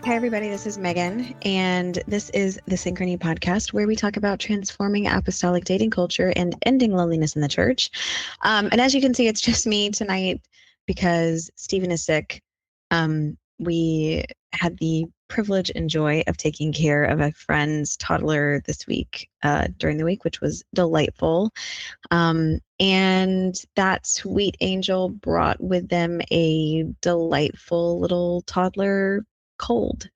Hi, everybody. This is Megan, and this is the Synchrony podcast where we talk about transforming apostolic dating culture and ending loneliness in the church. And as you can see, it's just me tonight because Stephen is sick. We had the privilege and joy of taking care of a friend's toddler this week during the week, which was delightful. And that sweet angel brought with them a delightful little toddler cold.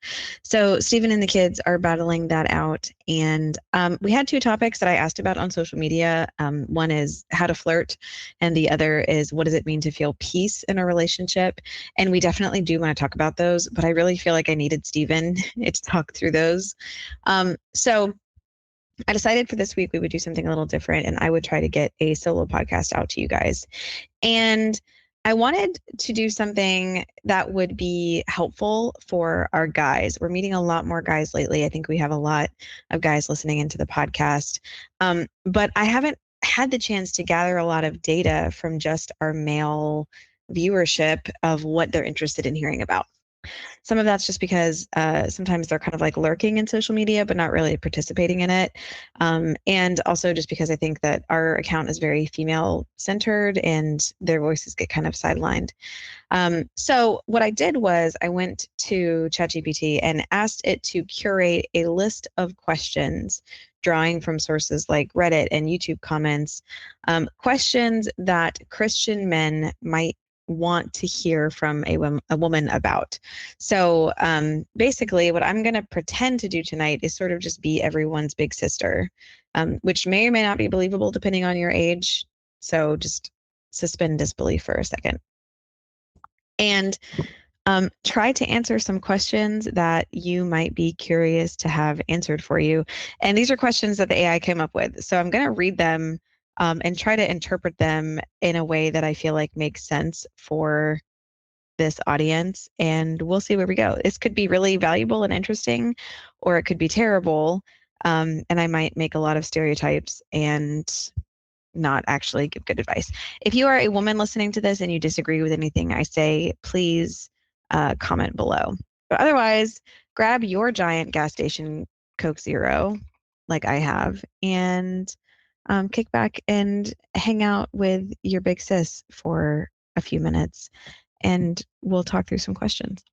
So Stephen and the kids are battling that out. And we had two topics that I asked about on social media. One is how to flirt, and the other is what does it mean to feel peace in a relationship? And we definitely do want to talk about those, but I really feel like I needed Stephen to talk through those. So I decided for this week we would do something a little different, and I would try to get a solo podcast out to you guys. And I wanted to do something that would be helpful for our guys. We're meeting a lot more guys lately. I think we have a lot of guys listening into the podcast. But I haven't had the chance to gather a lot of data from just our male viewership of what they're interested in hearing about. Some of that's just because sometimes they're kind of like lurking in social media, but not really participating in it. And also just because I think that our account is very female centered and their voices get kind of sidelined. So what I did was I went to ChatGPT and asked it to curate a list of questions drawing from sources like Reddit and YouTube comments, questions that Christian men might want to hear from a woman about. So basically, what I'm going to pretend to do tonight is sort of just be everyone's big sister, which may or may not be believable depending on your age. So just suspend disbelief for a second. And try to answer some questions that you might be curious to have answered for you. And these are questions that the AI came up with. So I'm going to read them and try to interpret them in a way that I feel like makes sense for this audience. And we'll see where we go. This could be really valuable and interesting, or it could be terrible. And I might make a lot of stereotypes and not actually give good advice. If you are a woman listening to this and you disagree with anything I say, please comment below. But otherwise, grab your giant gas station Coke Zero, like I have, and kick back and hang out with your big sis for a few minutes, and we'll talk through some questions.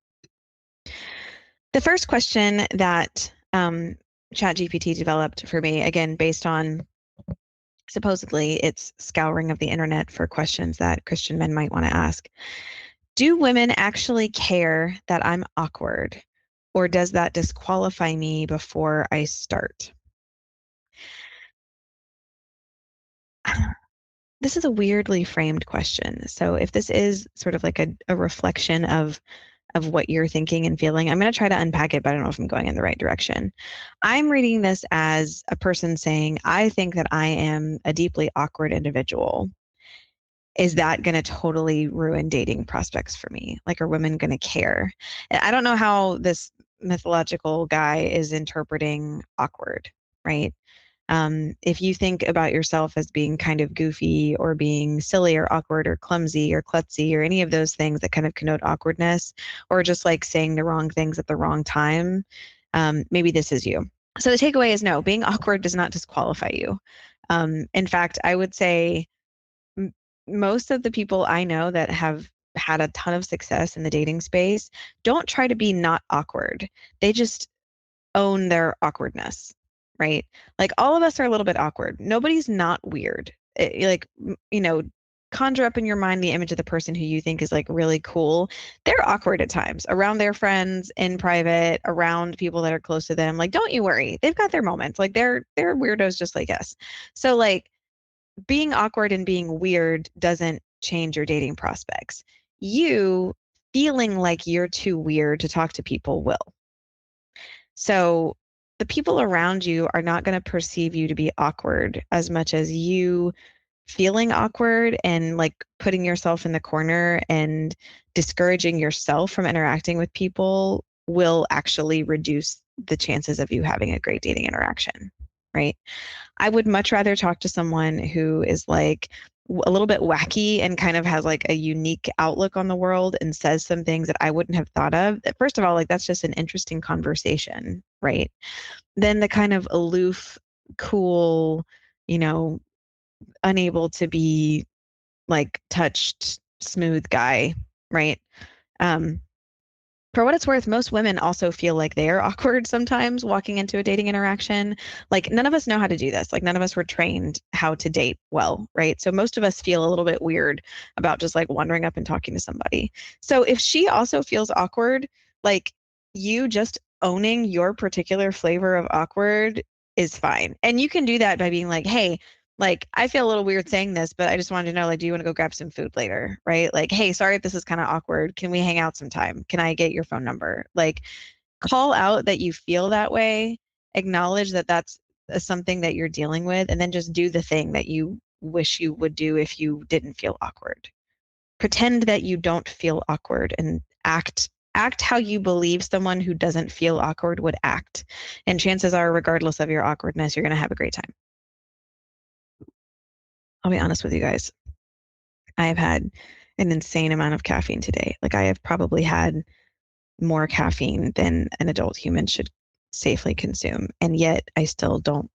The first question that ChatGPT developed for me, again, based on supposedly its scouring of the internet for questions that Christian men might want to ask. Do women actually care that I'm awkward, or does that disqualify me before I start? This is a weirdly framed question. So if this is sort of like a reflection of what you're thinking and feeling, I'm going to try to unpack it, but I don't know if I'm going in the right direction. I'm reading this as a person saying, I think that I am a deeply awkward individual. Is that going to totally ruin dating prospects for me? Like, are women going to care? And I don't know how this mythological guy is interpreting awkward, right? If you think about yourself as being kind of goofy or being silly or awkward or clumsy or klutzy or any of those things that kind of connote awkwardness, or just like saying the wrong things at the wrong time, maybe this is you. So the takeaway is no, being awkward does not disqualify you. In fact, I would say most of the people I know that have had a ton of success in the dating space don't try to be not awkward. They just own their awkwardness, right? Like all of us are a little bit awkward. Nobody's not weird. Conjure up in your mind the image of the person who you think is like really cool. They're awkward at times around their friends, in private, around people that are close to them. Like, don't you worry. They've got their moments. Like they're weirdos just like us. So like being awkward and being weird doesn't change your dating prospects. You feeling like you're too weird to talk to people will. So the people around you are not going to perceive you to be awkward as much as you feeling awkward and like putting yourself in the corner and discouraging yourself from interacting with people will actually reduce the chances of you having a great dating interaction, right? I would much rather talk to someone who is like a little bit wacky and kind of has like a unique outlook on the world and says some things that I wouldn't have thought of, first of all, like that's just an interesting conversation, right? Then the kind of aloof, cool, you know, unable to be like touched, smooth guy, right? Um, for what it's worth, most women also feel like they are awkward sometimes walking into a dating interaction. Like, none of us know how to do this. Like, none of us were trained how to date well, right? So, most of us feel a little bit weird about just like wandering up and talking to somebody. So, if she also feels awkward, like you just owning your particular flavor of awkward is fine. And you can do that by being like, hey, like I feel a little weird saying this, but I just wanted to know, like, do you want to go grab some food later? Right? Like, hey, sorry if this is kind of awkward. Can we hang out sometime? Can I get your phone number? Like, call out that you feel that way, acknowledge that that's something that you're dealing with, and then just do the thing that you wish you would do if you didn't feel awkward. Pretend that you don't feel awkward and act how you believe someone who doesn't feel awkward would act. And chances are, regardless of your awkwardness, you're going to have a great time. I'll be honest with you guys. I have had an insane amount of caffeine today. Like I have probably had more caffeine than an adult human should safely consume. And yet I still don't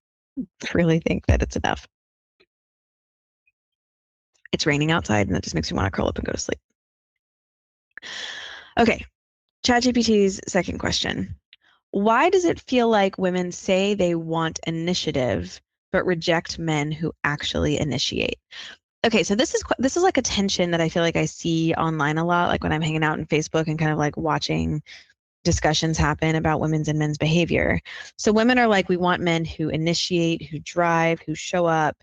really think that it's enough. It's raining outside and that just makes me want to curl up and go to sleep. Okay. ChatGPT's second question. Why does it feel like women say they want initiative but reject men who actually initiate? Okay, so this is like a tension that I feel like I see online a lot, like when I'm hanging out in Facebook and kind of like watching discussions happen about women's and men's behavior. So women are like, we want men who initiate, who drive, who show up.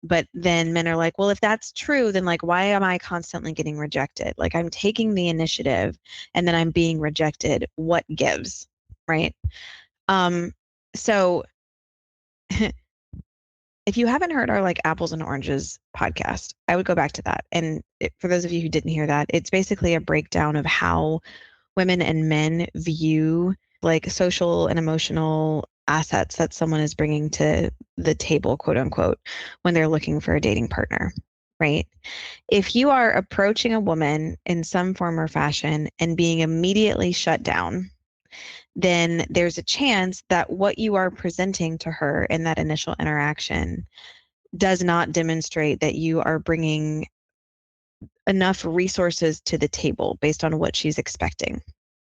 But then men are like, well, if that's true, then like, why am I constantly getting rejected? Like, I'm taking the initiative and then I'm being rejected. What gives? Right. Um, so if you haven't heard our like apples and oranges podcast, I would go back to that. And for those of you who didn't hear that, it's basically a breakdown of how women and men view like social and emotional assets that someone is bringing to the table, quote unquote, when they're looking for a dating partner, right? If you are approaching a woman in some form or fashion and being immediately shut down, then there's a chance that what you are presenting to her in that initial interaction does not demonstrate that you are bringing enough resources to the table based on what she's expecting,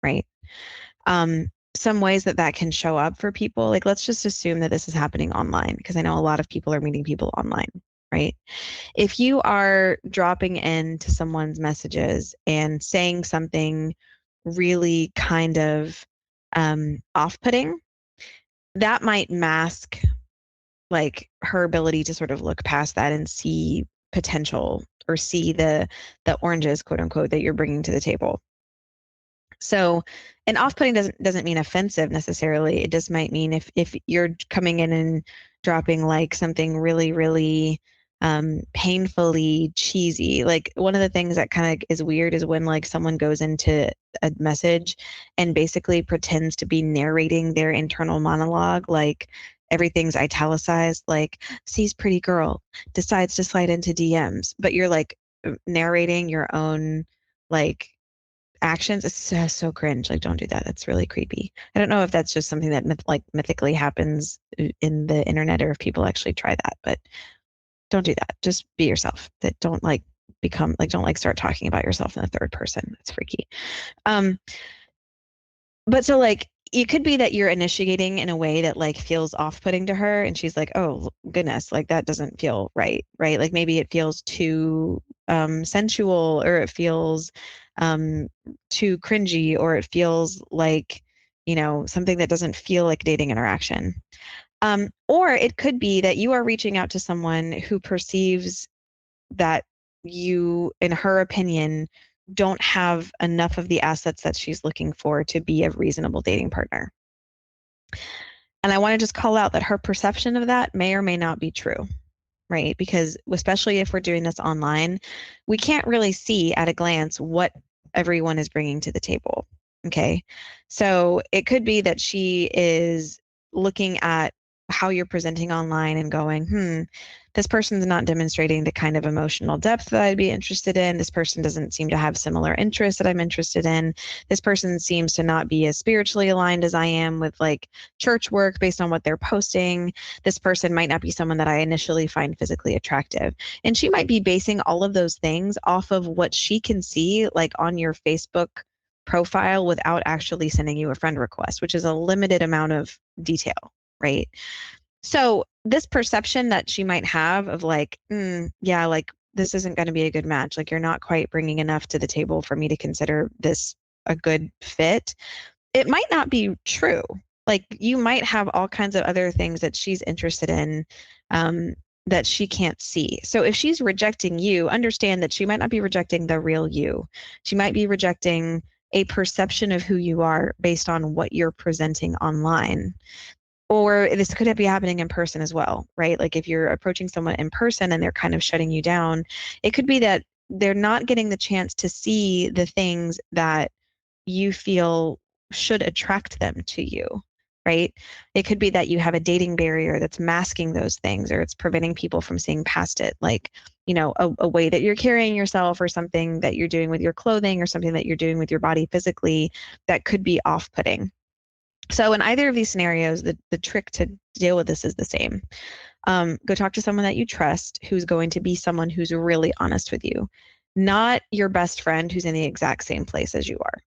right? Some ways that that can show up for people, like let's just assume that this is happening online, because I know a lot of people are meeting people online, right? If you are dropping into someone's messages and saying something really kind of off-putting, that might mask like her ability to sort of look past that and see potential or see the oranges, quote unquote, that you're bringing to the table. So, and off-putting doesn't mean offensive necessarily. It just might mean if you're coming in and dropping like something really, really painfully cheesy. Like one of the things that kind of is weird is when like someone goes into a message and basically pretends to be narrating their internal monologue, like everything's italicized, like sees pretty girl, decides to slide into DMs, but you're like narrating your own like actions. It's so cringe. Like, don't do that. That's really creepy. I don't know if that's just something that mythically happens in the internet or if people actually try that, but don't do that. Just be yourself. That don't like become like don't like start talking about yourself in the third person. It's freaky. Um, but so like it could be that you're initiating in a way that like feels off-putting to her and she's like, oh goodness, like that doesn't feel right, right? Like maybe it feels too sensual or it feels um too cringy or it feels like, something that doesn't feel like dating interaction. Or it could be that you are reaching out to someone who perceives that you, in her opinion, don't have enough of the assets that she's looking for to be a reasonable dating partner. And I want to just call out that her perception of that may or may not be true, right? Because especially if we're doing this online, we can't really see at a glance what everyone is bringing to the table. Okay. So it could be that she is looking at how you're presenting online and going, this person's not demonstrating the kind of emotional depth that I'd be interested in. This person doesn't seem to have similar interests that I'm interested in. This person seems to not be as spiritually aligned as I am with like church work based on what they're posting. This person might not be someone that I initially find physically attractive. And she might be basing all of those things off of what she can see, like on your Facebook profile without actually sending you a friend request, which is a limited amount of detail, right? So this perception that she might have of like, yeah, like this isn't going to be a good match. Like you're not quite bringing enough to the table for me to consider this a good fit. It might not be true. Like you might have all kinds of other things that she's interested in, um, that she can't see. So if she's rejecting you, understand that she might not be rejecting the real you. She might be rejecting a perception of who you are based on what you're presenting online. Or this could be happening in person as well, right? Like if you're approaching someone in person and they're kind of shutting you down, it could be that they're not getting the chance to see the things that you feel should attract them to you, right? It could be that you have a dating barrier that's masking those things, or it's preventing people from seeing past it, like, a way that you're carrying yourself, or something that you're doing with your clothing, or something that you're doing with your body physically that could be off-putting. So in either of these scenarios, the trick to deal with this is the same. Go talk to someone that you trust, who's going to be someone who's really honest with you, not your best friend who's in the exact same place as you are,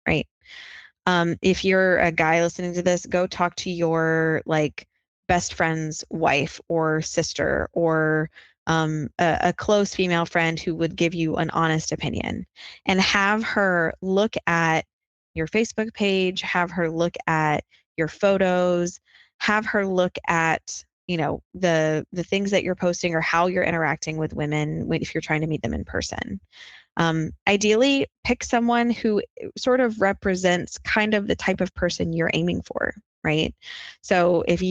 right? If you're a guy listening to this, go talk to your like best friend's wife or sister, or a close female friend who would give you an honest opinion, and have her look at your Facebook page, have her look at your photos, have her look at the things that you're posting or how you're interacting with women if you're trying to meet them in person. Ideally, pick someone who sort of represents kind of the type of person you're aiming for, right? So if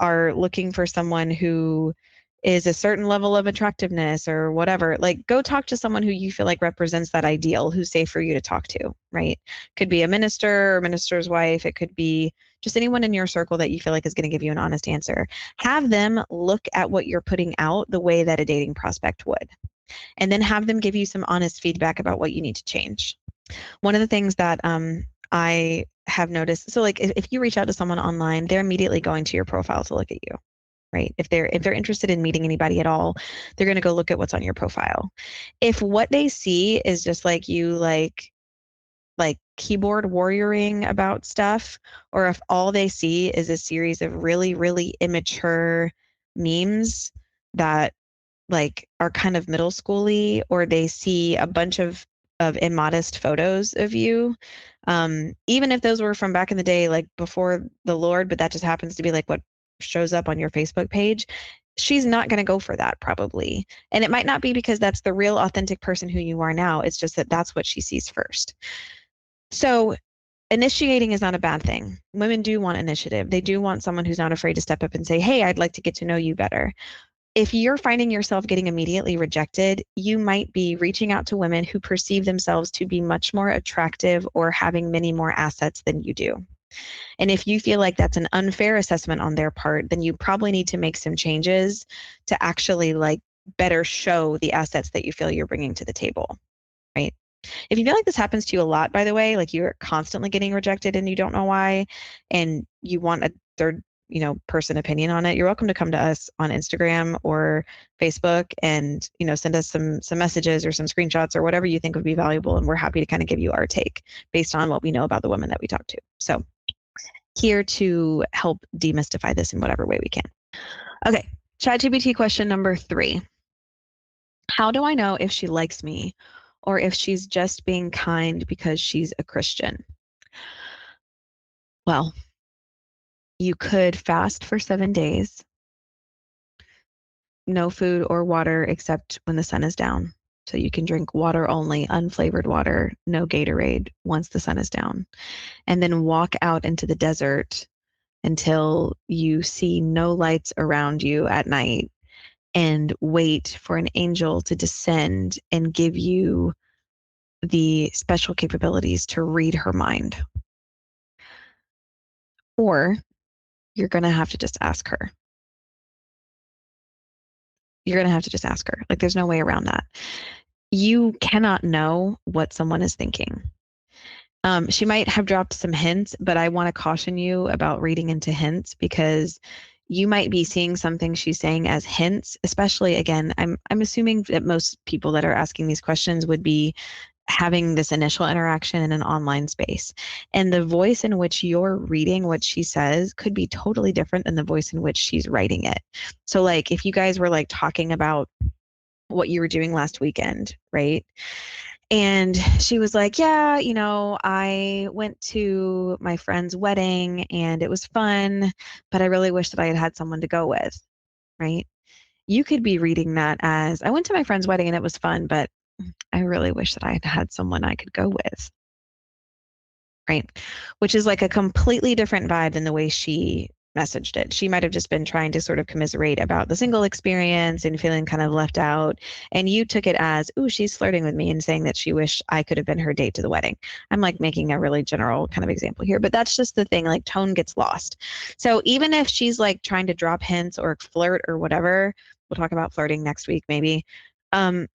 are looking for someone who is a certain level of attractiveness or whatever, like go talk to someone who you feel like represents that ideal, who's safe for you to talk to, right? Could be a minister or minister's wife. It could be just anyone in your circle that you feel like is going to give you an honest answer. Have them look at what you're putting out the way that a dating prospect would, and then have them give you some honest feedback about what you need to change. One of the things that I have noticed, so like if you reach out to someone online, they're immediately going to your profile to look at you, right? If they're interested in meeting anybody at all, they're going to go look at what's on your profile. If what they see is just like you like keyboard warrioring about stuff, or if all they see is a series of really, really immature memes that like are kind of middle schooly, or they see a bunch of immodest photos of you, even if those were from back in the day, like before the Lord, but that just happens to be like what shows up on your Facebook page, she's not going to go for that probably. And it might not be because that's the real authentic person who you are now. It's just that that's what she sees first. So initiating is not a bad thing. Women do want initiative. They do want someone who's not afraid to step up and say, hey, I'd like to get to know you better. If you're finding yourself getting immediately rejected, you might be reaching out to women who perceive themselves to be much more attractive or having many more assets than you do. And if you feel like that's an unfair assessment on their part, then you probably need to make some changes to actually like better show the assets that you feel you're bringing to the table, right? If you feel like this happens to you a lot, by the way, like you're constantly getting rejected and you don't know why, and you want a third, person opinion on it, you're welcome to come to us on Instagram or Facebook and, send us some messages or some screenshots or whatever you think would be valuable. And we're happy to kind of give you our take based on what we know about the women that we talk to. So here to help demystify this in whatever way we can. Okay. ChatGPT question number 3. How do I know if she likes me or if she's just being kind because she's a Christian? Well, you could fast for 7 days, no food or water except when the sun is down. So you can drink water only, unflavored water, no Gatorade once the sun is down. And then walk out into the desert until you see no lights around you at night, and wait for an angel to descend and give you the special capabilities to read her mind. Or You're going to have to just ask her. You're going to have to just ask her. Like, there's no way around that. You cannot know what someone is thinking. She might have dropped some hints, but I want to caution you about reading into hints because you might be seeing something she's saying as hints, especially again, I'm assuming that most people that are asking these questions would be having this initial interaction in an online space. And the voice in which you're reading what she says could be totally different than the voice in which she's writing it. So like if you guys were like talking about what you were doing last weekend, right? And she was like, yeah, I went to my friend's wedding and it was fun, but I really wish that I had had someone to go with, right? You could be reading that as, I went to my friend's wedding and it was fun, but I really wish that I had had someone I could go with, right? Which is like a completely different vibe than the way she messaged it. She might have just been trying to sort of commiserate about the single experience and feeling kind of left out. And you took it as, ooh, she's flirting with me and saying that she wished I could have been her date to the wedding. I'm like making a really general kind of example here, but that's just the thing, like tone gets lost. So even if she's like trying to drop hints or flirt or whatever, we'll talk about flirting next week maybe. Um,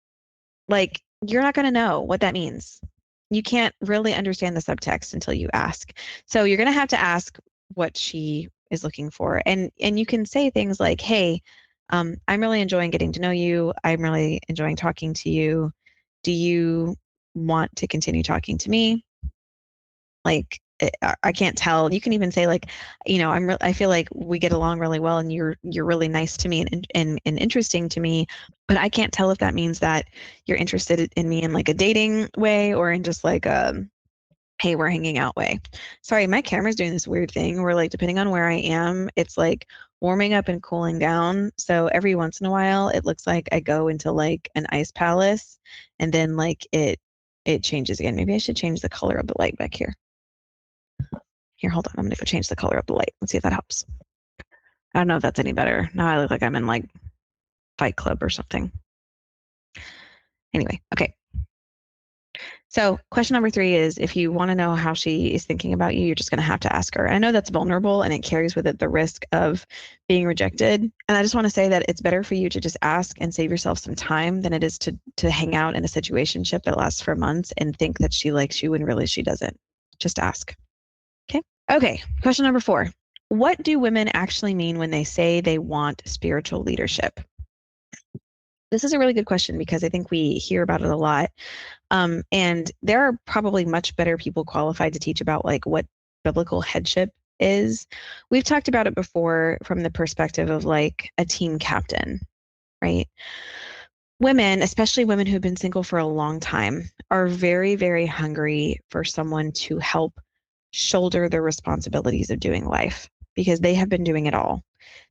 like you're not going to know what that means. You can't really understand the subtext until you ask. So you're going to have to ask what she is looking for. And you can say things like, "Hey, I'm really enjoying getting to know you. I'm really enjoying talking to you. Do you want to continue talking to me?" Like I can't tell. You can even say like, I feel like we get along really well, and you're really nice to me and interesting to me. But I can't tell if that means that you're interested in me in like a dating way or in just like hey, we're hanging out way. Sorry, my camera's doing this weird thing where like depending on where I am, it's like warming up and cooling down. So every once in a while, it looks like I go into like an ice palace, and then like it changes again. Maybe I should change the color of the light back here. Here, hold on. I'm gonna go change the color of the light. Let's see if that helps. I don't know if that's any better. Now I look like I'm in like Fight Club or something. Anyway, okay. So question number 3 is if you want to know how she is thinking about you, you're just going to have to ask her. I know that's vulnerable and it carries with it the risk of being rejected. And I just want to say that it's better for you to just ask and save yourself some time than it is to hang out in a situationship that lasts for months and think that she likes you when really she doesn't. Just ask. Okay. Okay. Question number 4. What do women actually mean when they say they want spiritual leadership? This is a really good question because I think we hear about it a lot. And there are probably much better people qualified to teach about like what biblical headship is. We've talked about it before from the perspective of like a team captain, right? Women, especially women who've been single for a long time, are very, very hungry for someone to help shoulder the responsibilities of doing life because they have been doing it all.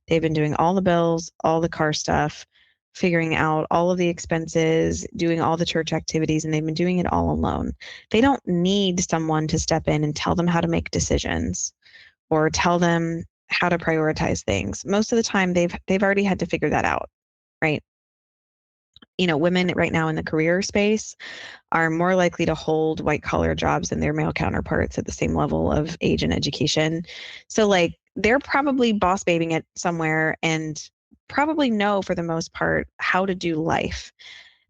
They've been doing all the bills, all the car stuff, figuring out all of the expenses, doing all the church activities, and they've been doing it all alone. They don't need someone to step in and tell them how to make decisions or tell them how to prioritize things. Most of the time they've already had to figure that out, right? Women right now in the career space are more likely to hold white collar jobs than their male counterparts at the same level of age and education. So like they're probably boss babing it somewhere and probably know for the most part how to do life.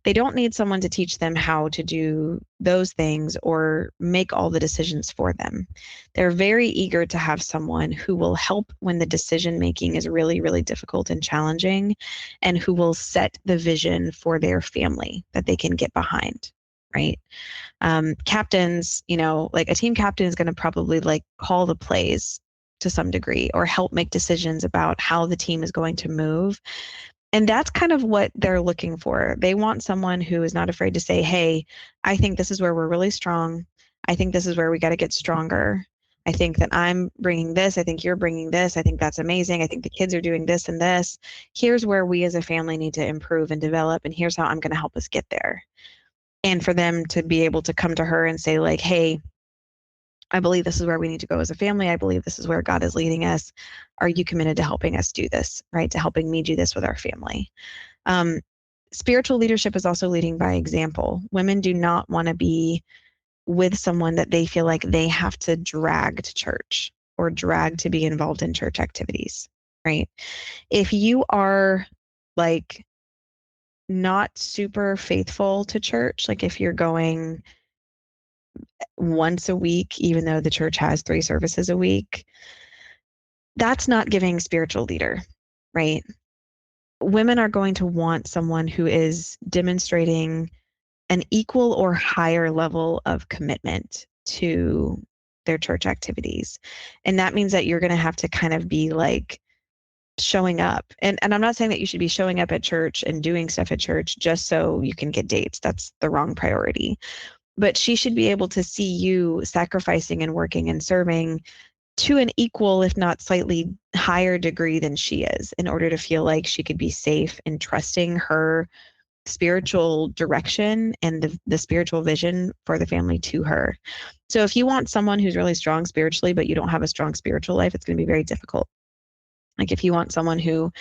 They don't need someone to teach them how to do those things or make all the decisions for them. They're very eager to have someone who will help when the decision making is really, really difficult and challenging, and who will set the vision for their family that they can get behind, right? Captains, like a team captain is going to probably like call the plays to some degree or help make decisions about how the team is going to move. And that's kind of what they're looking for. They want someone who is not afraid to say, hey, I think this is where we're really strong. I think this is where we got to get stronger. I think that I'm bringing this. I think you're bringing this. I think that's amazing. I think the kids are doing this and this. Here's where we as a family need to improve and develop. And here's how I'm going to help us get there. And for them to be able to come to her and say, like, hey, I believe this is where we need to go as a family. I believe this is where God is leading us. Are you committed to helping us do this, right? To helping me do this with our family? Um, Spiritual leadership is also leading by example. Women do not want to be with someone that they feel like they have to drag to church, or dragged to be involved in church activities, right? If you are like not super faithful to church, like if you're going once a week, even though the church has 3 services a week, that's not giving spiritual leader, right? Women are going to want someone who is demonstrating an equal or higher level of commitment to their church activities. And that means that you're going to have to kind of be like showing up. And I'm not saying that you should be showing up at church and doing stuff at church just so you can get dates. That's the wrong priority. But she should be able to see you sacrificing and working and serving to an equal, if not slightly higher degree than she is, in order to feel like she could be safe in trusting her spiritual direction and the spiritual vision for the family to her. So if you want someone who's really strong spiritually, but you don't have a strong spiritual life, it's going to be very difficult. Like if you want someone who,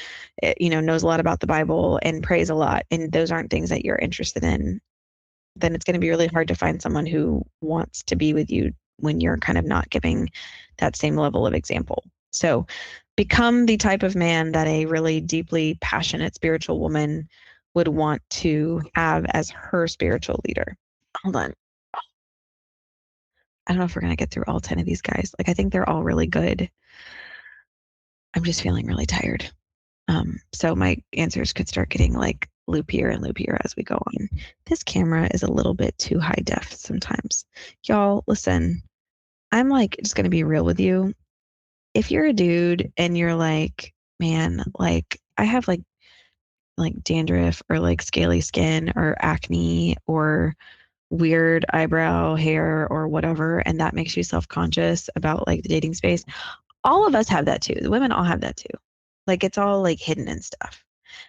knows a lot about the Bible and prays a lot, and those aren't things that you're interested in, then it's going to be really hard to find someone who wants to be with you when you're kind of not giving that same level of example. So become the type of man that a really deeply passionate spiritual woman would want to have as her spiritual leader. Hold on. I don't know if we're going to get through all 10 of these guys. Like, I think they're all really good. I'm just feeling really tired. So my answers could start getting like loopier and loopier as we go on. This camera is a little bit too high def sometimes. Y'all, listen, I'm like just going to be real with you. If you're a dude and you're like, man, like I have like dandruff or like scaly skin or acne or weird eyebrow hair or whatever, and that makes you self-conscious about like the dating space, all of us have that too. The women all have that too. Like it's all like hidden and stuff.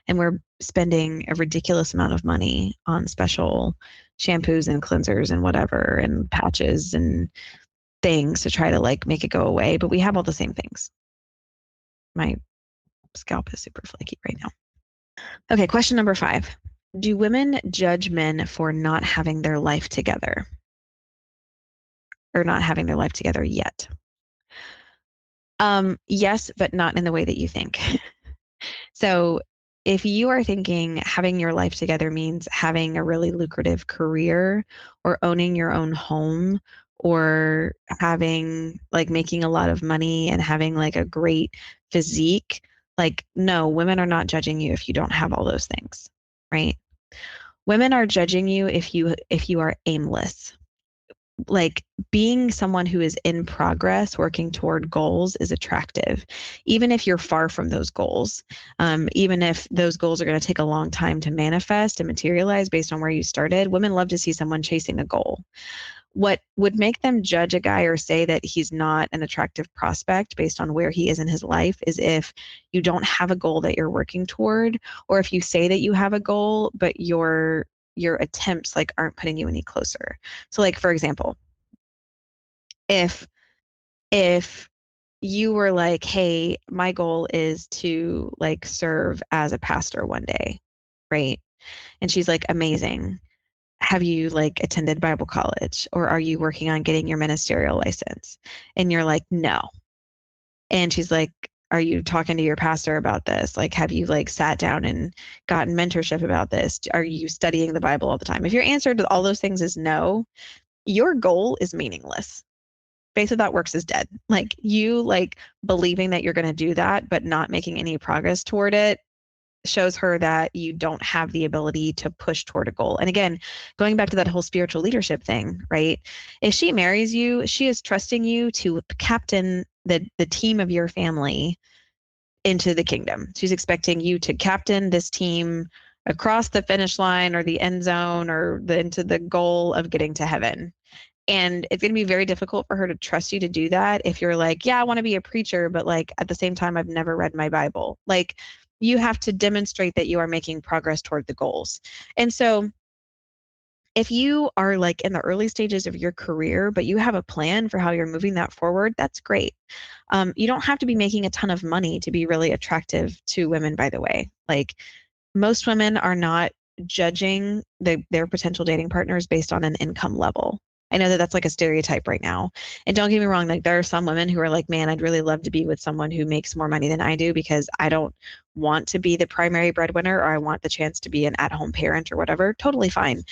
And we're spending a ridiculous amount of money on special shampoos and cleansers and whatever and patches and things to try to like make it go away. But we have all the same things. My scalp is super flaky right now. Okay, question number 5. Do women judge men for not having their life together or not having their life together yet? Yes, but not in the way that you think. So if you are thinking having your life together means having a really lucrative career or owning your own home or having like making a lot of money and having like a great physique, like no, women are not judging you if you don't have all those things, right? Women are judging you if you are aimless. Like being someone who is in progress, working toward goals is attractive, even if you're far from those goals. Even if those goals are going to take a long time to manifest and materialize based on where you started, women love to see someone chasing a goal. What would make them judge a guy or say that he's not an attractive prospect based on where he is in his life is if you don't have a goal that you're working toward, or if you say that you have a goal, but your attempts like aren't putting you any closer. So like for example, if if you were like, hey, my goal is to like serve as a pastor one day, right? And she's like, amazing. Have you like attended Bible college or are you working on getting your ministerial license? And you're like, no. And she's like, are you talking to your pastor about this? Like, have you like sat down and gotten mentorship about this? Are you studying the Bible all the time? If your answer to all those things is no, your goal is meaningless. Faith Without Works is dead. Like you like believing that you're going to do that, but not making any progress toward it shows her that you don't have the ability to push toward a goal. And again, going back to that whole spiritual leadership thing, right? If she marries you, she is trusting you to captain the team of your family into the kingdom. She's expecting you to captain this team across the finish line or the end zone or into the goal of getting to heaven. And it's going to be very difficult for her to trust you to do that if you're like, yeah, I want to be a preacher, but like at the same time, I've never read my Bible. Like you have to demonstrate that you are making progress toward the goals. And so if you are like in the early stages of your career, but you have a plan for how you're moving that forward, that's great. You don't have to be making a ton of money to be really attractive to women, by the way. Like most women are not judging their potential dating partners based on an income level. I know that that's like a stereotype right now. And don't get me wrong, like there are some women who are like, man, I'd really love to be with someone who makes more money than I do because I don't want to be the primary breadwinner or I want the chance to be an at-home parent or whatever. Totally fine.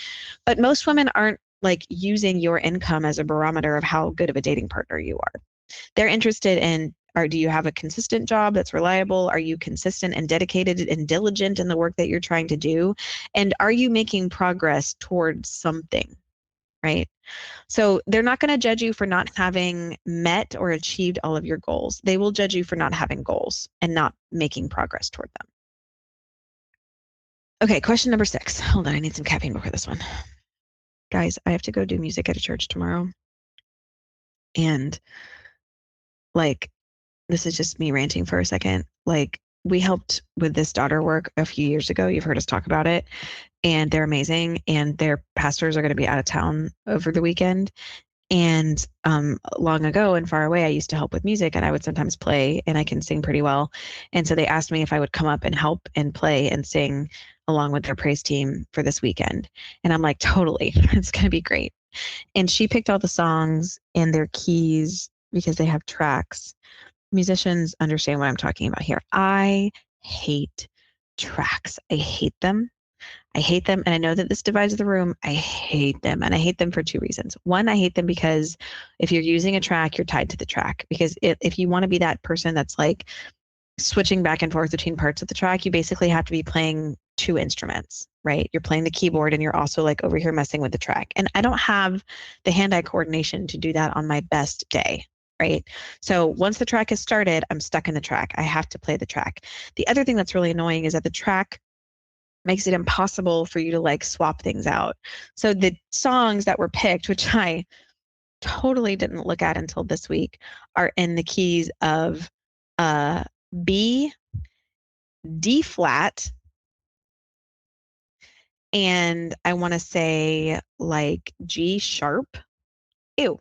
But most women aren't like using your income as a barometer of how good of a dating partner you are. They're interested in, or do you have a consistent job that's reliable? Are you consistent and dedicated and diligent in the work that you're trying to do? And are you making progress towards something? Right. So they're not going to judge you for not having met or achieved all of your goals. They will judge you for not having goals and not making progress toward them. Okay, question number 6. Hold on, I need some caffeine before this one. Guys, I have to go do music at a church tomorrow. And like, this is just me ranting for a second. Like, we helped with this daughter work a few years ago. You've heard us talk about it. And they're amazing. And their pastors are going to be out of town over the weekend. And long ago and far away, I used to help with music and I would sometimes play and I can sing pretty well. And so they asked me if I would come up and help and play and sing along with their praise team for this weekend. And I'm like, totally, it's going to be great. And she picked all the songs and their keys because they have tracks. Musicians understand what I'm talking about here. I hate tracks. I hate them. I hate them. And I know that this divides the room. I hate them. And I hate them for 2 reasons. One, I hate them because if you're using a track, you're tied to the track. Because if you want to be that person that's like switching back and forth between parts of the track, you basically have to be playing 2 instruments, right? You're playing the keyboard and you're also like over here messing with the track. And I don't have the hand-eye coordination to do that on my best day. Right. So once the track is started, I'm stuck in the track. I have to play the track. The other thing that's really annoying is that the track makes it impossible for you to like swap things out. So the songs that were picked, which I totally didn't look at until this week, are in the keys of uh, B, D flat, and I want to say like G sharp. Ew.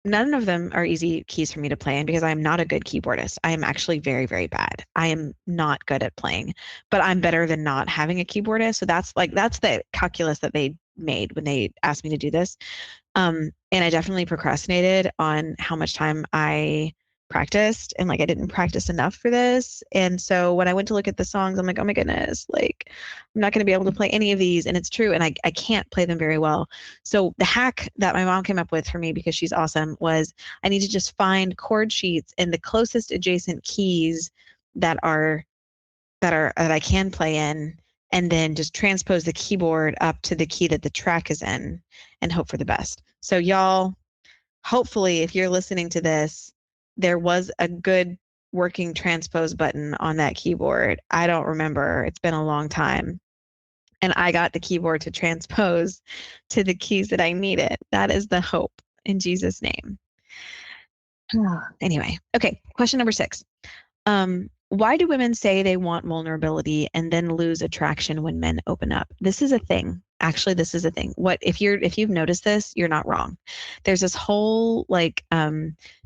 None of them are easy keys for me to play in because I'm not a good keyboardist. I am actually very, very bad. I am not good at playing, but I'm better than not having a keyboardist. So that's the calculus that they made when they asked me to do this. And I definitely procrastinated on how much time I practiced and like I didn't practice enough for this. And so when I went to look at the songs, I'm like, oh my goodness, like I'm not going to be able to play any of these. And it's true. And I can't play them very well. So the hack that my mom came up with for me, because she's awesome, was I need to just find chord sheets in the closest adjacent keys that are that I can play in and then just transpose the keyboard up to the key that the track is in and hope for the best. So y'all, hopefully if you're listening to this, there was a good working transpose button on that keyboard. I don't remember. It's been a long time. And I got the keyboard to transpose to the keys that I needed. That is the hope in Jesus' name. Anyway, okay, question number 6. Why do women say they want vulnerability and then lose attraction when men open up? This is a thing. Actually, this is a thing. What if you've noticed this, you're not wrong. There's this whole like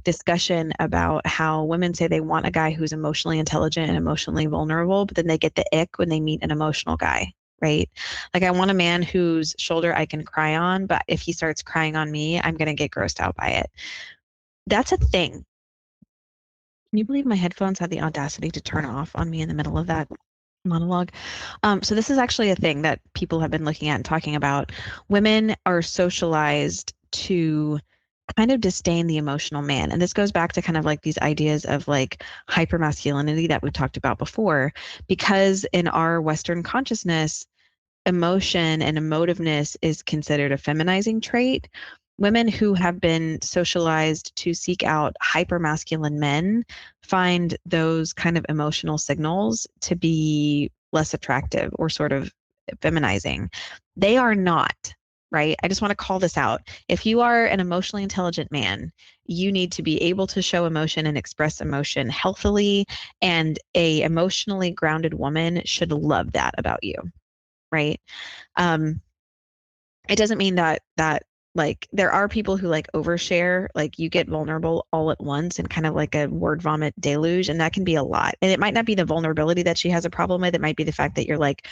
discussion about how women say they want a guy who's emotionally intelligent and emotionally vulnerable, but then they get the ick when they meet an emotional guy, right? Like I want a man whose shoulder I can cry on, but if he starts crying on me, I'm gonna get grossed out by it. That's a thing. Can you believe my headphones had the audacity to turn off on me in the middle of that monologue? So this is actually a thing that people have been looking at and talking about. Women are socialized to kind of disdain the emotional man. And this goes back to kind of like these ideas of like hypermasculinity that we've talked about before, because in our Western consciousness, emotion and emotiveness is considered a feminizing trait. Women who have been socialized to seek out hypermasculine men find those kind of emotional signals to be less attractive or sort of feminizing. They are not, right? I just want to call this out. If you are an emotionally intelligent man, you need to be able to show emotion and express emotion healthily, and a emotionally grounded woman should love that about you, right? Um, it doesn't mean that like there are people who like overshare, like you get vulnerable all at once and kind of like a word vomit deluge, and that can be a lot. And it might not be the vulnerability that she has a problem with, it might be the fact that you're like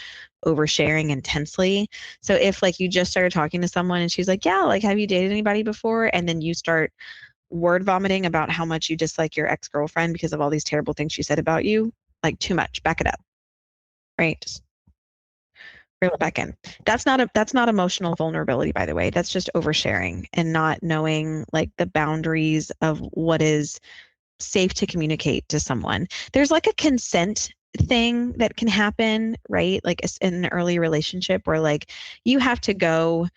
oversharing intensely. So if like you just started talking to someone and she's like, yeah, like have you dated anybody before? And then you start word vomiting about how much you dislike your ex-girlfriend because of all these terrible things she said about you, like too much. Back it up, right? Just reel it back in. That's not emotional vulnerability, by the way. That's just oversharing and not knowing like the boundaries of what is safe to communicate to someone. There's like a consent thing that can happen, right? Like in an early relationship where like you have to go,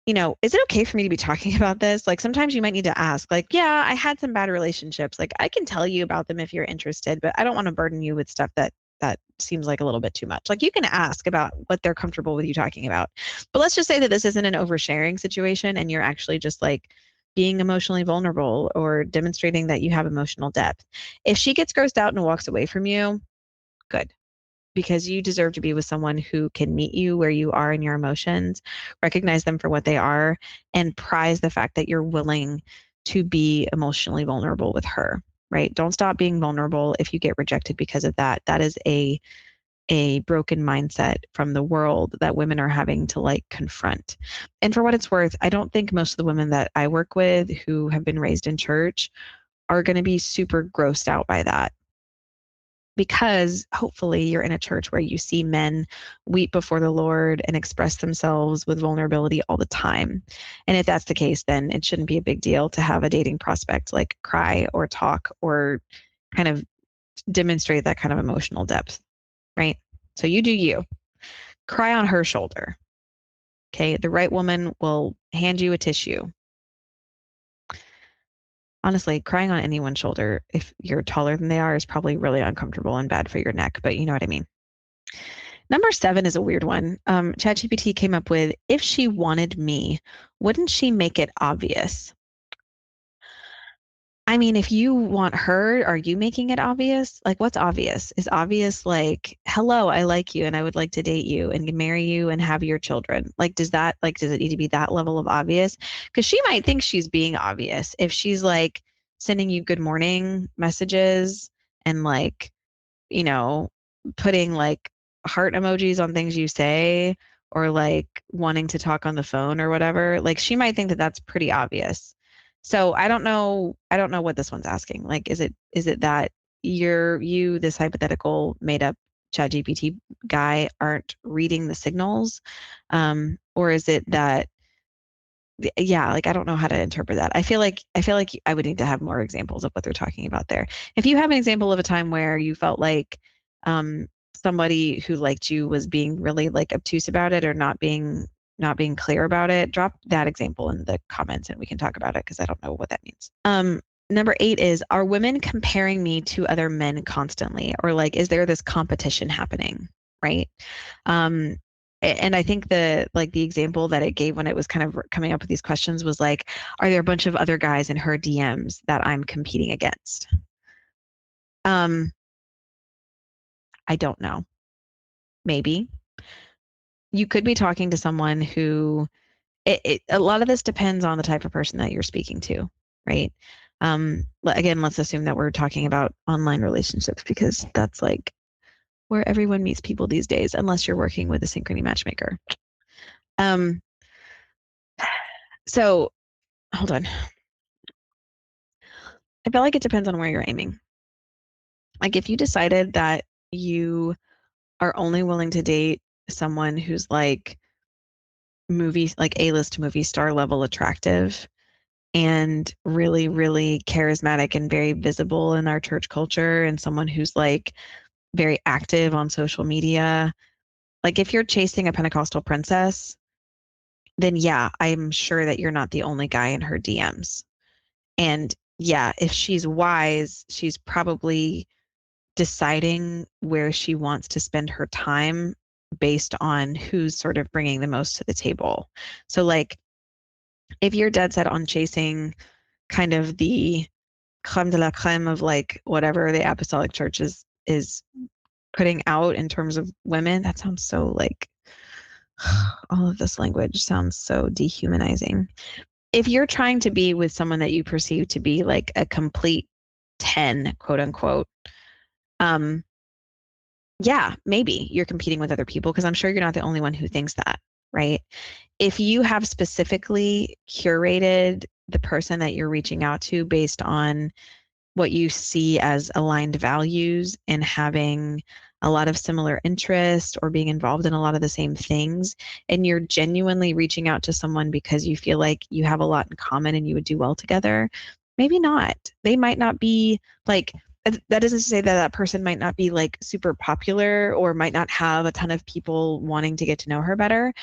is it okay for me to be talking about this? Like sometimes you might need to ask, like, yeah, I had some bad relationships. Like I can tell you about them if you're interested, but I don't want to burden you with stuff that seems like a little bit too much. Like you can ask about what they're comfortable with you talking about. But let's just say that this isn't an oversharing situation and you're actually just like being emotionally vulnerable or demonstrating that you have emotional depth. If she gets grossed out and walks away from you, good, because you deserve to be with someone who can meet you where you are in your emotions, recognize them for what they are, and prize the fact that you're willing to be emotionally vulnerable with her, right? Don't stop being vulnerable if you get rejected because of that. That is a broken mindset from the world that women are having to like confront. And for what it's worth, I don't think most of the women that I work with who have been raised in church are going to be super grossed out by that, because hopefully you're in a church where you see men weep before the Lord and express themselves with vulnerability all the time. And if that's the case, then it shouldn't be a big deal to have a dating prospect like cry or talk or kind of demonstrate that kind of emotional depth, right? So you do you. Cry on her shoulder. Okay. The right woman will hand you a tissue. Honestly, crying on anyone's shoulder, if you're taller than they are, is probably really uncomfortable and bad for your neck, but you know what I mean. Number 7 is a weird one. ChatGPT came up with, if she wanted me, wouldn't she make it obvious? I mean, if you want her, are you making it obvious? Like, what's obvious? Is obvious like, hello, I like you and I would like to date you and marry you and have your children? Like, does it need to be that level of obvious? Because she might think she's being obvious if she's like sending you good morning messages and like you know, putting like heart emojis on things you say or like wanting to talk on the phone or whatever, like she might think that that's pretty obvious. So I don't know what this one's asking. Like, is it that this hypothetical made up ChatGPT guy aren't reading the signals? Or is it that yeah, like I don't know how to interpret that. I feel like I would need to have more examples of what they're talking about there. If you have an example of a time where you felt like somebody who liked you was being really like obtuse about it or not being clear about it, drop that example in the comments and we can talk about it because I don't know what that means. Number 8 is, are women comparing me to other men constantly, or like is there this competition happening, right? Um, and I think the example that it gave when it was kind of coming up with these questions was like, are there a bunch of other guys in her DMs that I'm competing against? Um, I don't know. Maybe you could be talking to someone who a lot of this depends on the type of person that you're speaking to, right? Again, let's assume that we're talking about online relationships because that's like where everyone meets people these days, unless you're working with a synchrony matchmaker. Um, so hold on. I feel like it depends on where you're aiming. Like if you decided that you are only willing to date someone who's like like A-list movie star level attractive and really, really charismatic and very visible in our church culture, and someone who's like very active on social media. Like if you're chasing a Pentecostal princess, then yeah, I'm sure that you're not the only guy in her DMs. And yeah, if she's wise, she's probably deciding where she wants to spend her time based on who's sort of bringing the most to the table. So like if you're dead set on chasing kind of the creme de la creme of like whatever the apostolic church is putting out in terms of women, that sounds so like All of this language sounds so dehumanizing. If you're trying to be with someone that you perceive to be like a complete 10, quote unquote, um, yeah, maybe you're competing with other people because I'm sure you're not the only one who thinks that, right? If you have specifically curated the person that you're reaching out to based on what you see as aligned values and having a lot of similar interests or being involved in a lot of the same things, and you're genuinely reaching out to someone because you feel like you have a lot in common and you would do well together, maybe not. They might not be like, that doesn't say that that person might not be like super popular or might not have a ton of people wanting to get to know her better.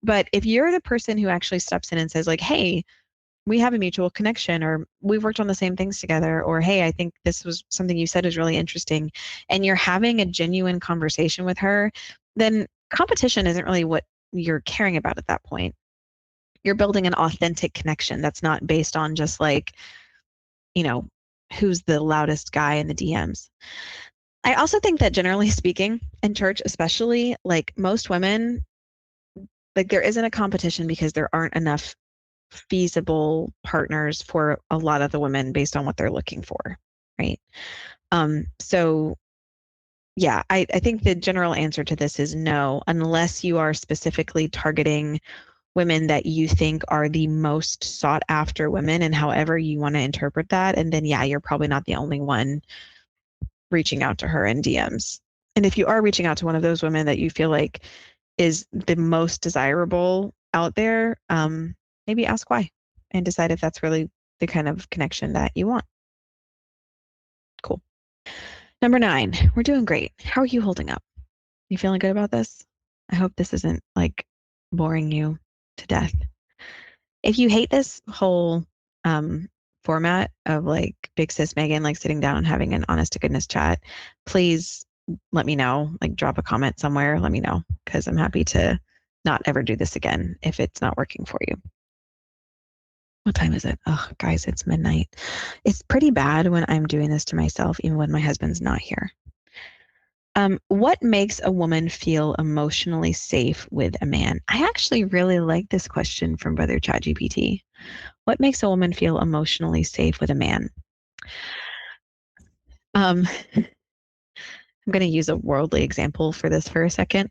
But if you're the person who actually steps in and says, like, hey, we have a mutual connection, or we've worked on the same things together, or hey, I think this was something you said is really interesting, and you're having a genuine conversation with her, then competition isn't really what you're caring about at that point. You're building an authentic connection that's not based on just like, you know, who's the loudest guy in the DMs. I also think that generally speaking, in church especially, like most women, like there isn't a competition because there aren't enough feasible partners for a lot of the women based on what they're looking for, right? So yeah, I think the general answer to this is no, unless you are specifically targeting women that you think are the most sought after women and however you want to interpret that. And then, yeah, you're probably not the only one reaching out to her in DMs. And if you are reaching out to one of those women that you feel like is the most desirable out there, maybe ask why and decide if that's really the kind of connection that you want. Cool. Number 9, we're doing great. How are you holding up? You feeling good about this? I hope this isn't like boring you to death. If you hate this whole um, format of like Big Sis Megan, like sitting down and having an honest to goodness chat, please let me know. Like drop a comment somewhere. Let me know because I'm happy to not ever do this again if it's not working for you. What time is it? Oh, guys, it's midnight. It's pretty bad when I'm doing this to myself, even when my husband's not here. What makes a woman feel emotionally safe with a man? I actually really like this question from Brother ChatGPT. What makes a woman feel emotionally safe with a man? Um, I'm going to use a worldly example for this for a second.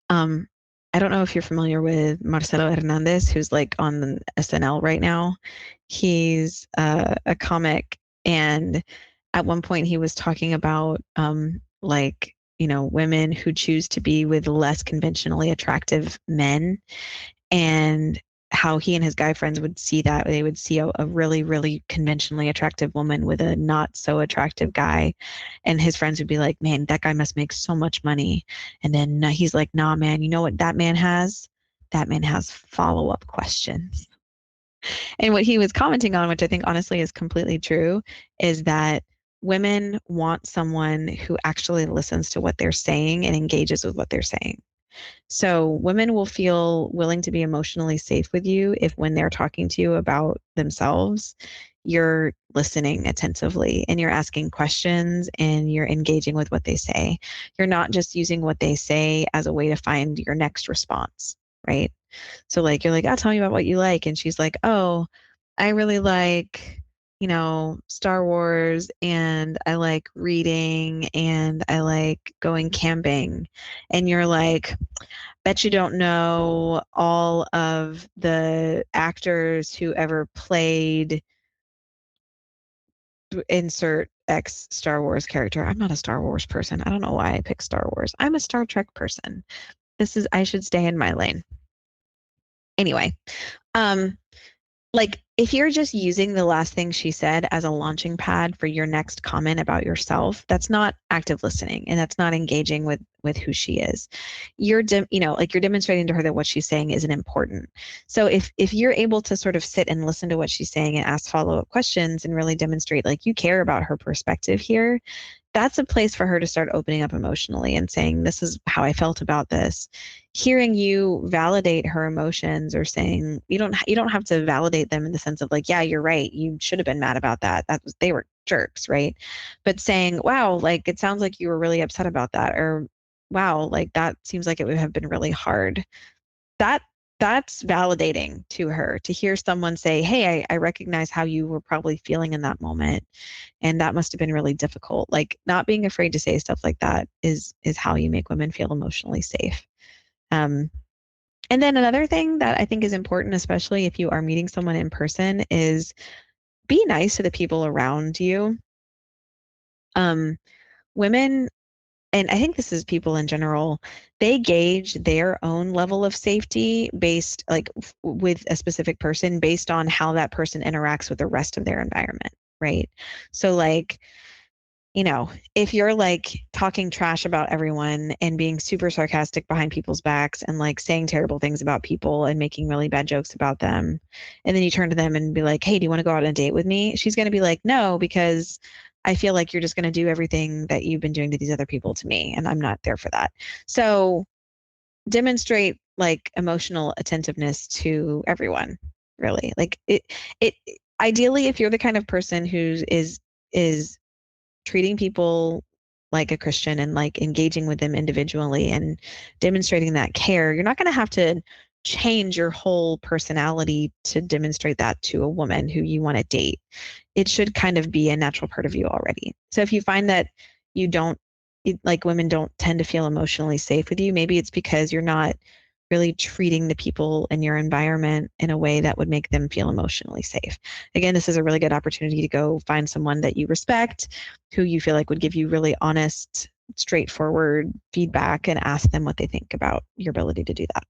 Um, I don't know if you're familiar with Marcelo Hernandez, who's like on SNL right now. He's a comic, and at one point he was talking about like, you know, women who choose to be with less conventionally attractive men, and how he and his guy friends would see that. They would see a really, really conventionally attractive woman with a not so attractive guy. And his friends would be like, man, that guy must make so much money. And then he's like, nah, man, you know what that man has? That man has follow-up questions. And what he was commenting on, which I think honestly is completely true, is that women want someone who actually listens to what they're saying and engages with what they're saying. So women will feel willing to be emotionally safe with you if when they're talking to you about themselves, you're listening attentively and you're asking questions and you're engaging with what they say. You're not just using what they say as a way to find your next response, right? So like you're like, "Oh, tell me about what you like." And she's like, "Oh, I really like, you know, Star Wars and I like reading and I like going camping." And you're like, bet you don't know all of the actors who ever played insert X Star Wars character. I'm not a Star Wars person. I don't know why I picked Star Wars. I'm a Star Trek person. I should stay in my lane. Anyway, um, like if you're just using the last thing she said as a launching pad for your next comment about yourself, that's not active listening and that's not engaging with who she is. Like you're demonstrating to her that what she's saying isn't important. So if you're able to sort of sit and listen to what she's saying and ask follow-up questions and really demonstrate like you care about her perspective here, that's a place for her to start opening up emotionally and saying, this is how I felt about this. Hearing you validate her emotions or saying you don't have to validate them in the sense of like, yeah, you're right. You should have been mad about that. They were jerks, right? But saying, wow, like it sounds like you were really upset about that, or wow, like that seems like it would have been really hard. That that's validating to her to hear someone say, hey, I recognize how you were probably feeling in that moment. And that must have been really difficult. Like not being afraid to say stuff like that is how you make women feel emotionally safe. Um, and then another thing that I think is important, especially if you are meeting someone in person, is be nice to the people around you. Um, women, and I think this is people in general, they gauge their own level of safety based, like with a specific person, based on how that person interacts with the rest of their environment, right? So, like, if you're like talking trash about everyone and being super sarcastic behind people's backs and like saying terrible things about people and making really bad jokes about them, and then you turn to them and be like, hey, do you want to go out on a date with me? She's going to be like, no, because I feel like you're just going to do everything that you've been doing to these other people to me, and I'm not there for that. So demonstrate like emotional attentiveness to everyone, really. Like it ideally, if you're the kind of person who is treating people like a Christian and like engaging with them individually and demonstrating that care, you're not going to have to change your whole personality to demonstrate that to a woman who you want to date. It should kind of be a natural part of you already. So if you find that you don't, like women don't tend to feel emotionally safe with you, maybe it's because you're not really treating the people in your environment in a way that would make them feel emotionally safe. Again, this is a really good opportunity to go find someone that you respect, who you feel like would give you really honest, straightforward feedback and ask them what they think about your ability to do that.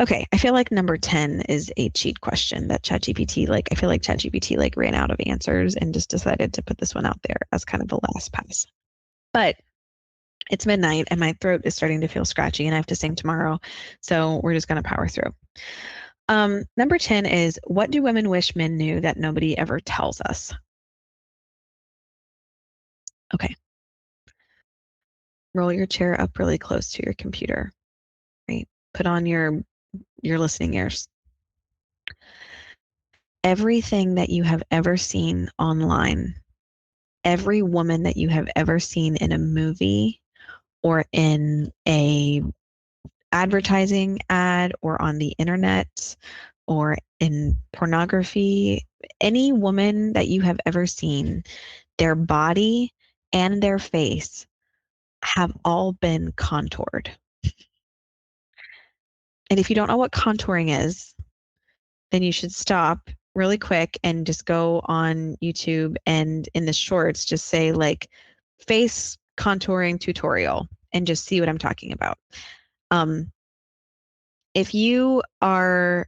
Okay, I feel like number 10 is a cheat question that ChatGPT, like, I feel like ChatGPT like ran out of answers and just decided to put this one out there as kind of the last pass. But it's midnight and my throat is starting to feel scratchy and I have to sing tomorrow. So we're just going to power through. Number 10 is, what do women wish men knew that nobody ever tells us? Okay, roll your chair up really close to your computer, right? Put on your listening ears. Everything that you have ever seen online, every woman that you have ever seen in a movie or in a advertising ad or on the internet or in pornography, any woman that you have ever seen, their body and their face have all been contoured. And if you don't know what contouring is, then you should stop really quick and just go on YouTube and in the shorts, just say like face contouring tutorial and just see what I'm talking about. Um, if you are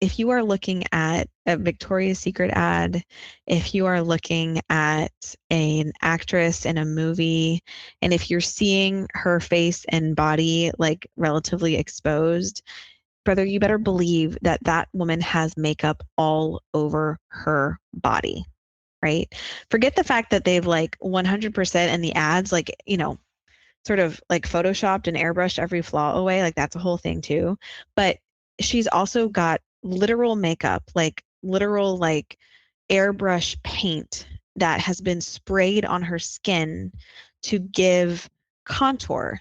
if you are looking at a Victoria's Secret ad, if you are looking at an actress in a movie, and if you're seeing her face and body like relatively exposed, brother, you better believe that that woman has makeup all over her body, right? Forget the fact that they've like 100% in the ads, like, sort of like photoshopped and airbrushed every flaw away. Like that's a whole thing too. But she's also got literal makeup, like literal like airbrush paint that has been sprayed on her skin to give contour.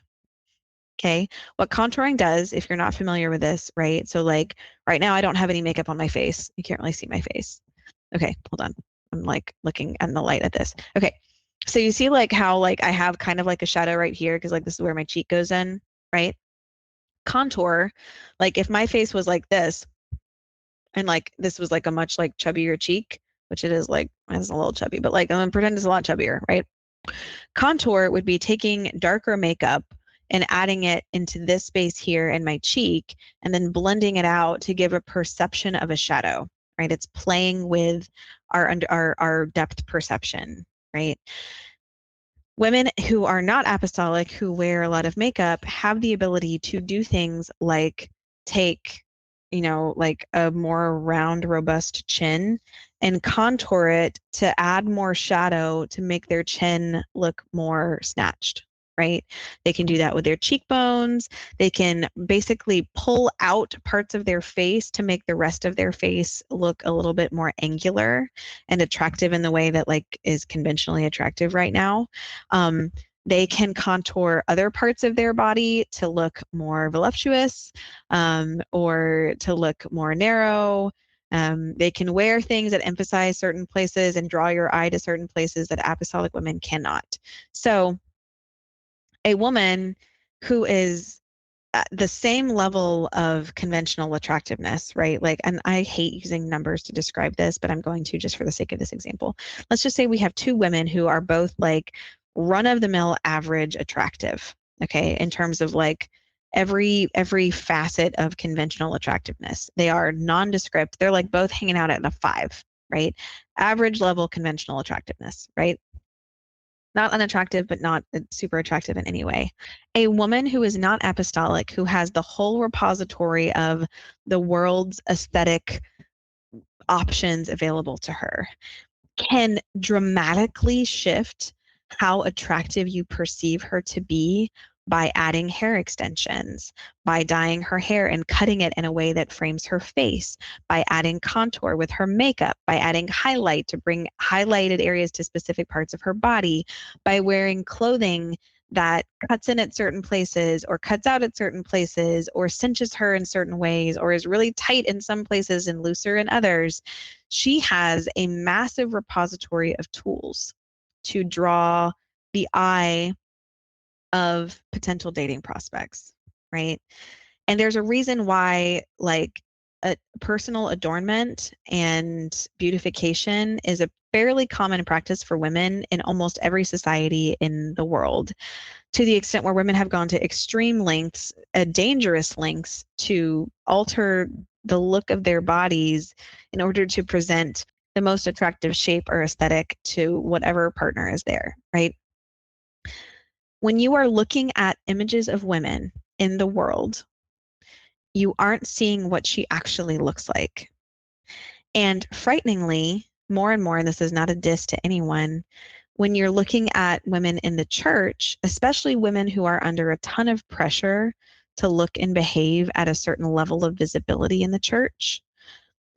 Okay. What contouring does, if you're not familiar with this, right? So, like, right now, I don't have any makeup on my face. You can't really see my face. Okay. Hold on. I'm like looking in the light at this. Okay. So, you see, like, how, like, I have kind of like a shadow right here because, like, this is where my cheek goes in, right? Contour, like, if my face was like this and, like, this was like a much, like, chubbier cheek, which it is, like, it's a little chubby, but, like, I'm gonna pretend it's a lot chubbier, right? Contour would be taking darker makeup and adding it into this space here in my cheek and then blending it out to give a perception of a shadow, right? It's playing with our depth perception, right? Women who are not apostolic, who wear a lot of makeup, have the ability to do things like take, like a more round, robust chin and contour it to add more shadow to make their chin look more snatched. right? They can do that with their cheekbones. They can basically pull out parts of their face to make the rest of their face look a little bit more angular and attractive in the way that like is conventionally attractive right now. Um, they can contour other parts of their body to look more voluptuous, or to look more narrow. They can wear things that emphasize certain places and draw your eye to certain places that apostolic women cannot. So a woman who is at the same level of conventional attractiveness, right? Like, and I hate using numbers to describe this, but I'm going to just for the sake of this example. Let's just say we have two women who are both like run of the mill average attractive, okay, in terms of like every facet of conventional attractiveness. They are nondescript. They're like both hanging out at a 5, right? Average level conventional attractiveness, right? Not unattractive, but not super attractive in any way. A woman who is not apostolic, who has the whole repository of the world's aesthetic options available to her, can dramatically shift how attractive you perceive her to be by adding hair extensions, by dyeing her hair and cutting it in a way that frames her face, by adding contour with her makeup, by adding highlight to bring highlighted areas to specific parts of her body, by wearing clothing that cuts in at certain places or cuts out at certain places or cinches her in certain ways or is really tight in some places and looser in others. She has a massive repository of tools to draw the eye of potential dating prospects, right? And there's a reason why, like, a personal adornment and beautification is a fairly common practice for women in almost every society in the world, to the extent where women have gone to extreme lengths, dangerous lengths, to alter the look of their bodies in order to present the most attractive shape or aesthetic to whatever partner is there, right? When you are looking at images of women in the world, you aren't seeing what she actually looks like. And frighteningly, more and more, and this is not a diss to anyone, when you're looking at women in the church, especially women who are under a ton of pressure to look and behave at a certain level of visibility in the church,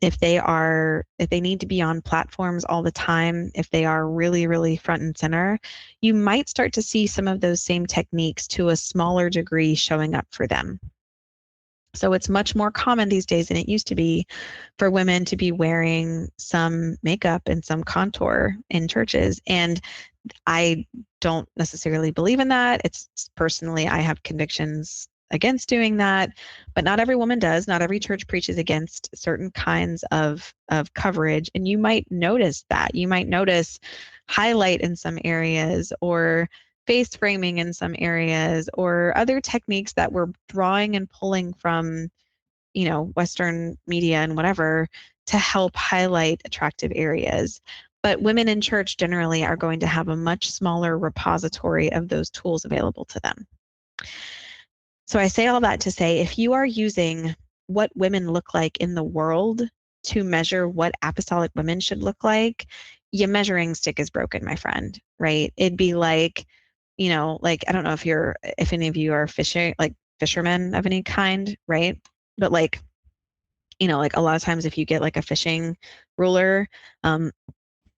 if they need to be on platforms all the time, if they are really, really front and center, you might start to see some of those same techniques to a smaller degree showing up for them. So it's much more common these days than it used to be for women to be wearing some makeup and some contour in churches. And I don't necessarily believe in that. It's personally, I have convictions against doing that, but not every woman does. Not every church preaches against certain kinds of coverage. And you might notice that. You might notice highlight in some areas or face framing in some areas or other techniques that we're drawing and pulling from, Western media and whatever to help highlight attractive areas. But women in church generally are going to have a much smaller repository of those tools available to them. So I say all that to say, if you are using what women look like in the world to measure what apostolic women should look like, your measuring stick is broken, my friend, right? It'd be like, like, I don't know if any of you are fishing, like fishermen of any kind, right? But like, like a lot of times if you get like a fishing ruler,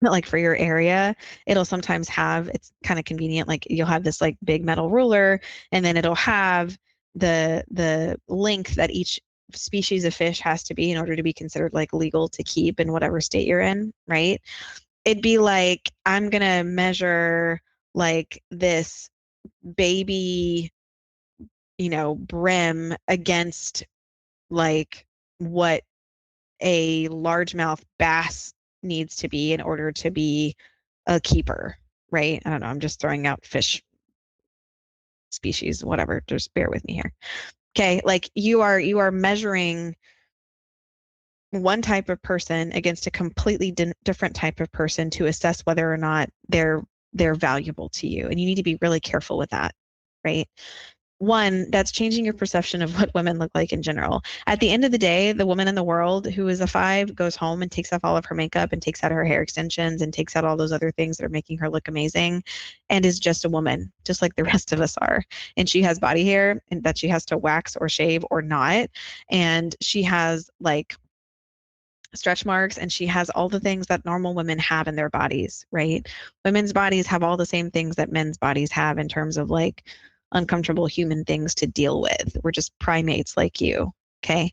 like for your area, it'll sometimes have, it's kind of convenient, like you'll have this like big metal ruler and then it'll have the length that each species of fish has to be in order to be considered like legal to keep in whatever state you're in, right? It'd be like, I'm gonna measure like this baby, brim against like what a largemouth bass needs to be in order to be a keeper, right? I don't know. I'm just throwing out fish species, whatever. Just bear with me here. Okay, like you are measuring one type of person against a completely different type of person to assess whether or not they're valuable to you, and you need to be really careful with that, right? one, that's changing your perception of what women look like in general. At the end of the day, the woman in the world who is a 5 goes home and takes off all of her makeup and takes out her hair extensions and takes out all those other things that are making her look amazing and is just a woman, just like the rest of us are. And she has body hair and that she has to wax or shave or not. And she has like stretch marks and she has all the things that normal women have in their bodies, right? Women's bodies have all the same things that men's bodies have in terms of like uncomfortable human things to deal with. We're just primates like you. Okay.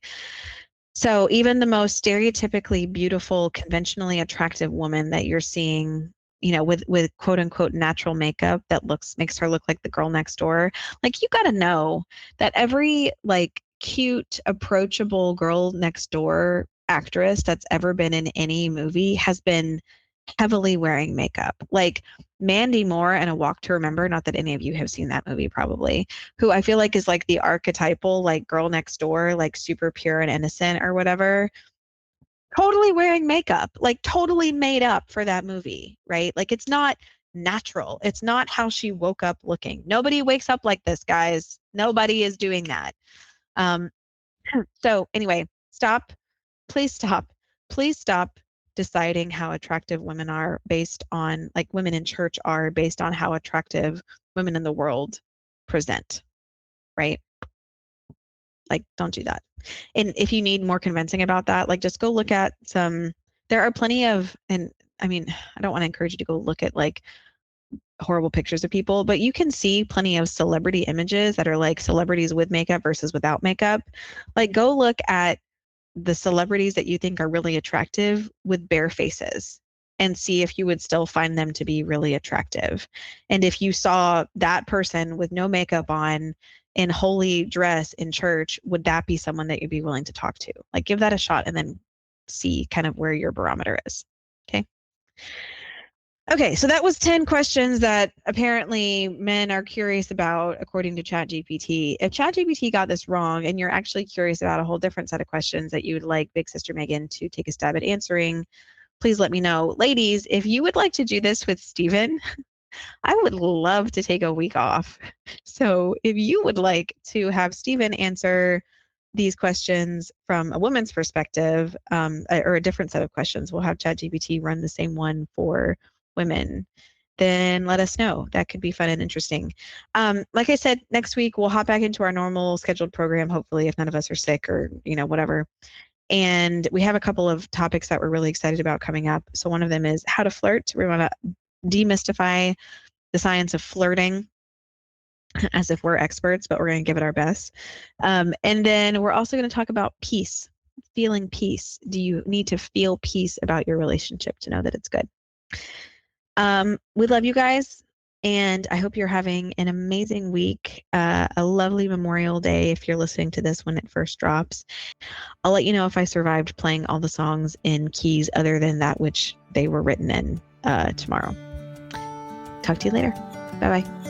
So even the most stereotypically beautiful, conventionally attractive woman that you're seeing, with quote unquote natural makeup that makes her look like the girl next door, like you got to know that every like cute, approachable girl next door actress that's ever been in any movie has been heavily wearing makeup. Like Mandy Moore in A Walk to Remember, not that any of you have seen that movie probably, who I feel like is like the archetypal like girl next door, like super pure and innocent or whatever, totally wearing makeup, like totally made up for that movie, right? Like it's not natural. It's not how she woke up looking. Nobody wakes up like this, guys. Nobody is doing that. Um, so anyway, stop. Please stop. Please stop deciding how attractive women are based on, like women in church are based on how attractive women in the world present, right? Like, don't do that. And if you need more convincing about that, like just go look at there are plenty of, and I mean, I don't want to encourage you to go look at like horrible pictures of people, but you can see plenty of celebrity images that are like celebrities with makeup versus without makeup. Like, go look at the celebrities that you think are really attractive with bare faces and see if you would still find them to be really attractive. And if you saw that person with no makeup on in holy dress in church, would that be someone that you'd be willing to talk to? Like, give that a shot and then see kind of where your barometer is. Okay. Okay, so that was 10 questions that apparently men are curious about according to ChatGPT. If ChatGPT got this wrong and you're actually curious about a whole different set of questions that you'd like Big Sister Megan to take a stab at answering, please let me know. Ladies, if you would like to do this with Steven, I would love to take a week off. So if you would like to have Steven answer these questions from a woman's perspective, or a different set of questions, we'll have ChatGPT run the same one for women, then let us know. That could be fun and interesting. Like I said, next week we'll hop back into our normal scheduled program, hopefully, if none of us are sick or, whatever. And we have a couple of topics that we're really excited about coming up. So one of them is how to flirt. We want to demystify the science of flirting as if we're experts, but we're going to give it our best. And then we're also going to talk about peace, feeling peace. Do you need to feel peace about your relationship to know that it's good? We love you guys, and I hope you're having an amazing week, a lovely Memorial Day if you're listening to this when it first drops. I'll let you know if I survived playing all the songs in keys other than that which they were written in tomorrow. Talk to you later. Bye-bye.